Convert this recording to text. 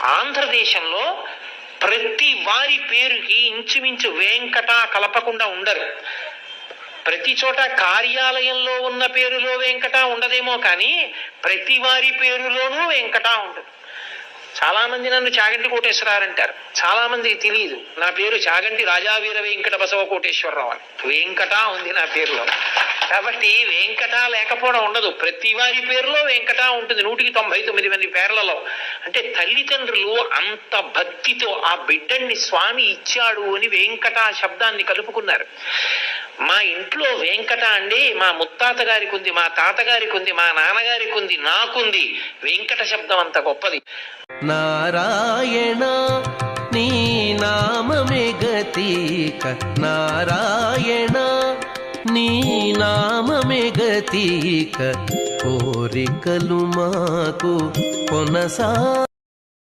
ఆంధ్రదేశంలో ప్రతి వారి పేరుకి ఇంచుమించు వెంకట కలపకుండా ఉండరు. ప్రతి చోట కార్యాలయంలో ఉన్న పేరులో వెంకట ఉండదేమో కానీ ప్రతి వారి పేరులోనూ వెంకట ఉండదు. చాలా మంది నన్ను చాగంటి కోటేశ్వరరావు అంటారు. చాలా మందికి తెలియదు నా పేరు చాగంటి రాజావీర వెంకట బసవ కోటేశ్వరరావు అని. వెంకట ఉంది నా పేరులో. కాబట్టి వెంకట లేకపోవడం ఉండదు. ప్రతి వారి పేరులో వెంకట ఉంటుంది 199 మంది పేర్లలో. అంటే తల్లిదండ్రులు అంత భక్తితో ఆ బిడ్డని స్వామి ఇచ్చాడు అని వెంకట శబ్దాన్ని కలుపుకున్నారు. మా ఇంట్లో వెంకట అండి మా ముత్తాత గారికి ఉంది, మా తాతగారికి ఉంది, మా నాన్నగారికి ఉంది, నాకుంది. వెంకట శబ్దం అంత గొప్పది. నారాయణ నీ నామమే గతీక, నారాయణ నీ నామమే గతీక, కోరికలు మాకు కొనసా